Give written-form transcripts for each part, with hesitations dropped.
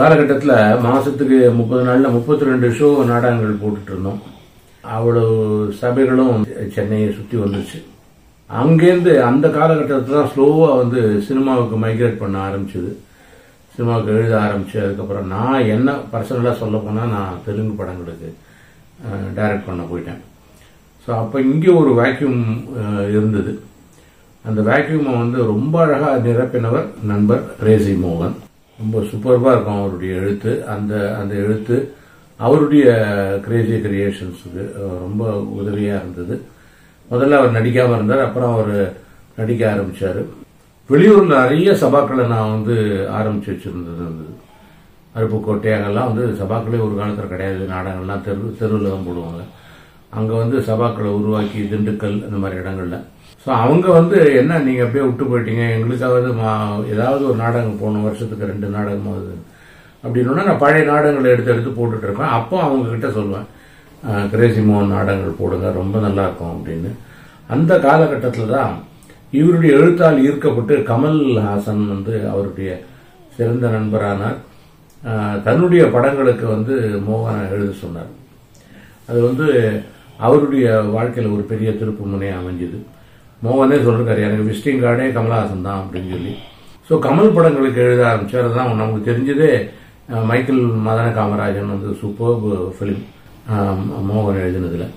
காலகட்டத்தில் மாசத்துக்கு 30 நாள்ல 32 ஷோ நாடகங்கள் போட்டுட்டு இருந்தோம். அவ்வளவு சபைகளும் சென்னையை சுற்றி வந்துச்சு. அங்கேருந்து அந்த காலகட்டத்தில் தான் ஸ்லோவா சினிமாவுக்கு மைக்ரேட் பண்ண ஆரம்பிச்சது. சினிமாவுக்கு எழுத ஆரம்பிச்சு அதுக்கப்புறம் நான் என்ன பர்சனலாக சொல்ல போனால் நான் தெலுங்கு படங்களுக்கு டைரக்ட் பண்ண போயிட்டேன். ஸோ அப்போ இங்கே ஒரு வேக்யூம் இருந்தது. அந்த வேக்யூமை ரொம்ப அழகாக நிரப்பினவர் நண்பர் ரேசி மோகன். ரொம்ப சூப்பர்பாக இருக்கும் அவருடைய எழுத்து. அந்த எழுத்து அவருடைய கிரேசி கிரியேஷன்ஸுக்கு ரொம்ப உதவியாக இருந்தது. முதல்ல அவர் நடிக்காமல் இருந்தார், அப்புறம் அவர் நடிக்க ஆரம்பித்தார். வெளியூரில் நிறைய சபாக்களை நான் ஆரம்பித்து வச்சுருந்தது. அருப்புக்கோட்டை அங்கெல்லாம் சபாக்களே ஒரு காலத்தில் கிடையாது. நாடகங்கள்லாம் தெருவில் தான் போடுவாங்க. அங்கே சபாக்களை உருவாக்கி திண்டுக்கல் இந்த மாதிரி இடங்கள்ல. ஸோ அவங்க என்ன நீங்கள் அப்படியே விட்டு போயிட்டீங்க, எங்களுக்காவது ஏதாவது ஒரு நாடகம் போகணும், வருஷத்துக்கு 2 நாடகமாகுது அப்படின்னா நான் பழைய நாடகங்களை எடுத்து போட்டுட்டு இருப்பேன். அப்போ அவங்க கிட்ட சொல்லுவேன், கிரேசி மோகன் நாடகங்கள் போடுங்க, ரொம்ப நல்லா இருக்கும் அப்படின்னு. அந்த காலகட்டத்தில் தான் இவருடைய எழுத்தால் ஈர்க்கப்பட்டு கமல் ஹாசன் அவருடைய சிறந்த நண்பரானார். தன்னுடைய படங்களுக்கு மோகனை எழுத சொன்னார். அது அவருடைய வாழ்க்கையில் ஒரு பெரிய திருப்பு முனையாக அமைஞ்சுது. மோகனே சொல்றாரு, எனக்கு விசிட்டிங் கார்டே கமல்ஹாசன் தான் அப்படின்னு சொல்லி. ஸோ கமல் படங்களுக்கு எழுத ஆரம்பிச்சார். அதுதான் நமக்கு தெரிஞ்சதே மைக்கேல் மதன காமராஜன் சூப்பர்ப் ஃபிலிம் மோகன் எழுதினதுல.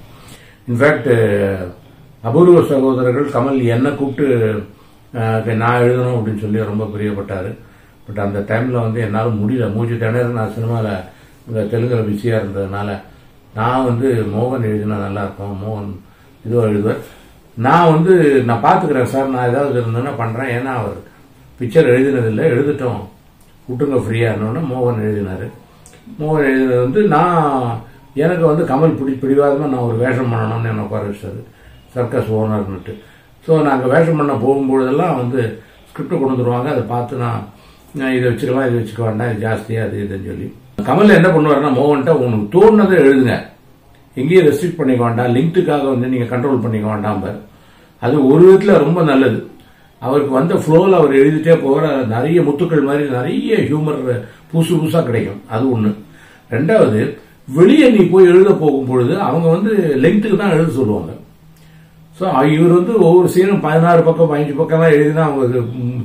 இன்ஃபேக்ட் அபூர்வ சகோதரர்கள் கமல் என்னை கூப்பிட்டு நான் எழுதணும் அப்படின்னு சொல்லி ரொம்ப பிரியப்பட்டாரு. பட் அந்த டைம்ல என்னால் முடியல, மூச்சு திணற. நான் சினிமாவில் இந்த தெலுங்குல பிஸியாக இருந்ததுனால நான் மோகன் எழுதினா நல்லா இருக்கும், மோகன் இதோ எழுதுவார், நான் நான் பார்த்துக்கிறேன் சார், நான் ஏதாவது இருந்தேன்னா பண்ணுறேன், ஏன்னா அவர் பிக்சர் எழுதினதில்லை, எழுதிட்டோம் விட்டுங்க ஃப்ரீயாக இருந்தோன்னா மோகன் எழுதினார். மோகன் எழுதினது நான் எனக்கு கமல் பிடிவாதமாக நான் ஒரு வேஷம் பண்ணணும்னு என்னை உட்கார வச்சாரு, சர்க்கஸ் ஓனர்னுட்டு. ஸோ நாங்கள் வேஷம் பண்ண போகும்பொழுதெல்லாம் ஸ்கிரிப்டை கொண்டு வந்துருவாங்க. அதை பார்த்து நான் இதை வச்சுக்கலாம், இதை வச்சுக்க வேண்டாம், இது ஜாஸ்தியாக அது இதுன்னு சொல்லி. கமல் என்ன பண்ணுவாருன்னா, மோகன்ட்ட உங்களுக்கு தோணுனதை எழுதுங்க, எங்கேயும் ரெஸ்ட்ரிக்ட் பண்ணிக்க வேண்டாம், லிங்க்குக்காக நீங்கள் கண்ட்ரோல் பண்ணிக்க வேண்டாம். அது ஒரு விதத்தில் ரொம்ப நல்லது. அவருக்கு ஃப்ளோவில் அவர் எழுதிட்டே போகிற நிறைய முத்துக்கள் மாதிரி நிறைய ஹியூமர் புதுசு புதுசாக கிடைக்கும். அது ஒன்று. ரெண்டாவது, வெளியே நீ போய் எழுத போகும் பொழுது அவங்க லெங்க்த்துக்கு தான் எழுத சொல்லுவாங்க. ஸோ இவர் ஒவ்வொரு சீனும் 16 பக்கம் 15 பக்கம்லாம் எழுதினா அவங்க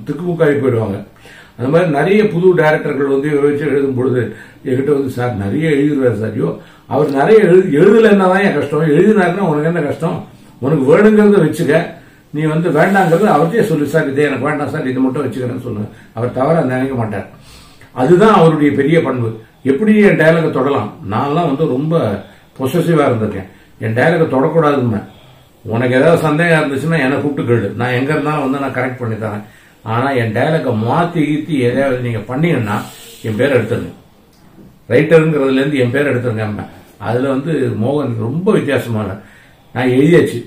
திக்குமுக்காகி போயிடுவாங்க. அந்த மாதிரி நிறைய புது டைரக்டர்கள் இவரை வச்சு எழுதும் பொழுது என்கிட்ட சார் நிறைய எழுதிடுவார் சார். ஐயோ அவர் நிறைய எழுதலைன்னா தான் என் கஷ்டம், எழுதினாருன்னா உனக்கு என்ன கஷ்டம், உனக்கு வேணுங்கிறத வச்சுக்க, நீ வேண்டாங்கிறது அவர்கிட்டே சொல்லு சார், இதே எனக்கு வேண்டாம் சார், இது மட்டும் வச்சுக்கிறேன்னு சொல்லுங்க. அவர் தவற நினைக்க மாட்டார். அதுதான் அவருடைய பெரிய பண்பு. எப்படி என் டயலாக தொடலாம், நான்லாம் ரொம்ப பொசசிவா இருந்திருக்கேன், என் டயலாக தொடக்கூடாதுன்னு. உனக்கு ஏதாவது சந்தேகம் இருந்துச்சுன்னா என்னை கூப்பிட்டு கேளு, நான் எங்க இருந்தாலும் நான் கரெக்ட் பண்ணி தரேன். ஆனா என் டயலாக மாத்தி கீத்தி எதையாவது நீங்க பண்ணீங்கன்னா என் பேர் எடுத்துருங்க, ரைட்டருங்கிறதுல இருந்து என் பேர் எடுத்துருங்க. அதுல மோகன் ரொம்ப வித்தியாசமான, நான் எழுதியாச்சு,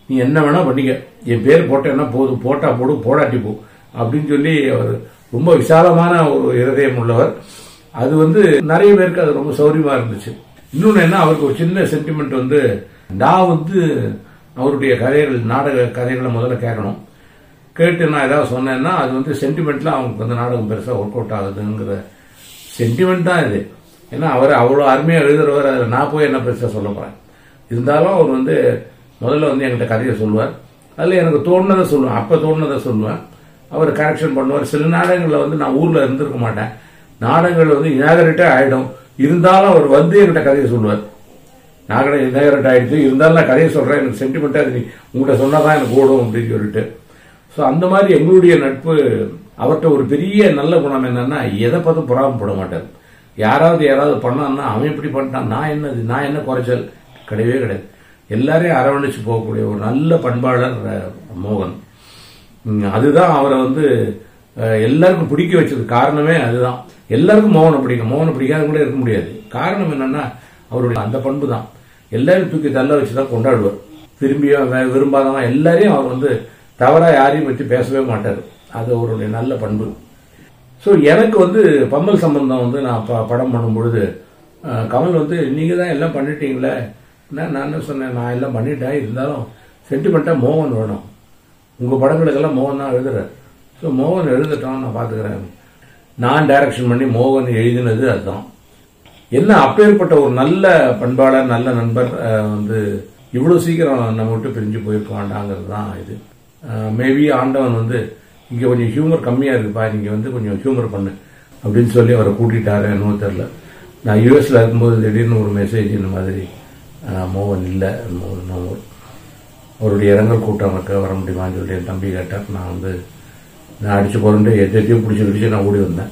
நீ என்ன வேணா பண்ணிக்க, என் பேர் போட்டேன்னா போதும், போட்டா போடு போடாட்டி போ அப்படின்னு சொல்லி அவர் ரொம்ப விசாலமான ஒரு இருதயம் உள்ளவர். அது நிறைய பேருக்கு அது ரொம்ப சௌரியமா இருந்துச்சு. இன்னொன்னு என்ன, அவருக்கு ஒரு சின்ன சென்டிமெண்ட், நான் அவருடைய கதைகள், நாடக கதைகளை முதல்ல கேட்கணும், கேட்டு நான் ஏதாவது சொன்னேன்னா அது சென்டிமெண்ட்ல அவங்களுக்கு நாடகம் பெருசா ஒர்க் அவுட் ஆகுதுங்கிற சென்டிமெண்ட் தான் இது. ஏன்னா அவர் அவ்வளவு அருமையா எழுதுறவர், அதில் நான் போய் என்ன பெருசா சொல்ல போறேன். இருந்தாலும் அவர் முதல்ல என்கிட்ட கதையை சொல்லுவார். அதுல எனக்கு தோணுனதை சொல்லுவேன், அப்ப தோணுனதை சொல்லுவேன், அவர் கரெக்ஷன் பண்ணுவார். சில நாடகங்கள்ல நான் ஊர்ல இருந்திருக்க மாட்டேன், நாடகங்கள் இனாகரேட்டே ஆயிடும், இருந்தாலும் அவர் என்கிட்ட கதையை சொல்லுவார். நாகரம் இனாகரேட் ஆயிடுச்சு, இருந்தாலும் நான் கதையை சொல்றேன், எனக்கு சென்டிமெண்டா அது உங்கள்கிட்ட சொன்னாதான் எனக்கு ஓடும் அப்படின்னு சொல்லிட்டு. ஸோ அந்த மாதிரி எங்களுடைய நட்பு. அவர்கிட்ட ஒரு பெரிய நல்ல குணம் என்னன்னா, எதை பார்த்து பொறாமப்பட மாட்டார். யாராவது பண்ணான்னா அவன் எப்படி பண்ணிட்டான், நான் என்ன குறைச்சல், கிடையவே கிடையாது. எல்லாரையும் அரவணைச்சு போகக்கூடிய ஒரு நல்ல பண்பாளர் மோகன். அதுதான் அவரை எல்லாருக்கும் பிடிக்க வச்சது காரணமே அதுதான். எல்லாருக்கும் மோகனை பிடிக்கும், மோகனை பிடிக்காத கூட இருக்க முடியாது. காரணம் என்னன்னா அவருடைய அந்த பண்பு தான். எல்லாரும் தூக்கி தள்ள வச்சுதான் கொண்டாடுவார். விரும்பியோ விரும்பாதவன் எல்லாரையும் அவர் தவறா யாரையும் வச்சு பேசவே மாட்டார். அது அவருடைய நல்ல பண்பு. ஸோ எனக்கு பம்மல் சம்பந்தம் நான் படம் பண்ணும் பொழுது கமல் நீங்க தான் எல்லாம் பண்ணிட்டீங்களே, நான் என்ன சொன்னேன், நான் எல்லாம் பண்ணிட்டேன், இருந்தாலும் சென்டிமெண்டா மோகன் வேணும், உங்க படங்களுக்கெல்லாம் மோகன் தான் எழுதுறாரு, ஸோ மோகன் எழுதட்டும், நான் பாத்துக்கிறேன். நான் டைரக்ஷன் பண்ணி மோகன் எழுதினது அதுதான். என்ன அப்பேற்பட்ட ஒரு நல்ல பண்பாளர், நல்ல நண்பர் வந்து இவ்வளவு சீக்கிரம் நம்ம விட்டு பிரிஞ்சு போயிருக்க வேண்டாங்கிறது தான் இது. மேபி ஆண்டவன் வந்து இங்க கொஞ்சம் ஹியூமர் கம்மியா இருக்குப்பா, நீங்க வந்து கொஞ்சம் ஹியூமர் பண்ணு அப்படின்னு சொல்லி அவரை கூட்டிட்டாரு என்னவோ தெரியல. நான் யூஎஸ்ல இருக்கும்போது திடீர்னு ஒரு மெசேஜ் இந்த மாதிரி மோகன் இல்லை, அவருடைய இரங்கல் கூட்டம் வர முடியுமான்னு சொல்லி என் தம்பி கேட்டார். நான் அடிச்சு போறேன் எத்தையும் பிடிச்சி நான் ஓடி வந்தேன்.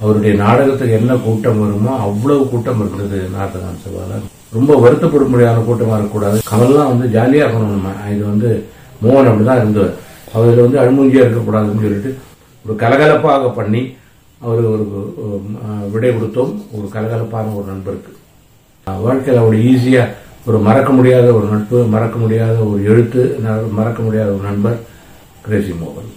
அவருடைய நாடகத்துக்கு என்ன கூட்டம் வருமோ அவ்வளவு கூட்டம் இருந்தது நாடக சபால. ரொம்ப வருத்தப்படும்படியான கூட்டமா இருக்கக்கூடாது. கமல்லாம் வந்து ஜாலியா இருக்கணும். நம்ம இது வந்து மோகன் அப்படிதான் இருந்தவர். அவர்ல வந்து அழுமூஞ்சியா இருக்கக்கூடாதுன்னு சொல்லிட்டு ஒரு கலகலப்பாக பண்ணி அவர் ஒரு விடை கொடுத்தோம். ஒரு கலகலப்பான ஒரு நண்பருக்கு வாழ்க்கையில் அவ்வளவு ஈஸியா ஒரு மறக்க முடியாத ஒரு நட்பு, மறக்க முடியாத ஒரு எழுத்து, மறக்க முடியாத ஒரு நண்பர் கிரேசி மோகன்.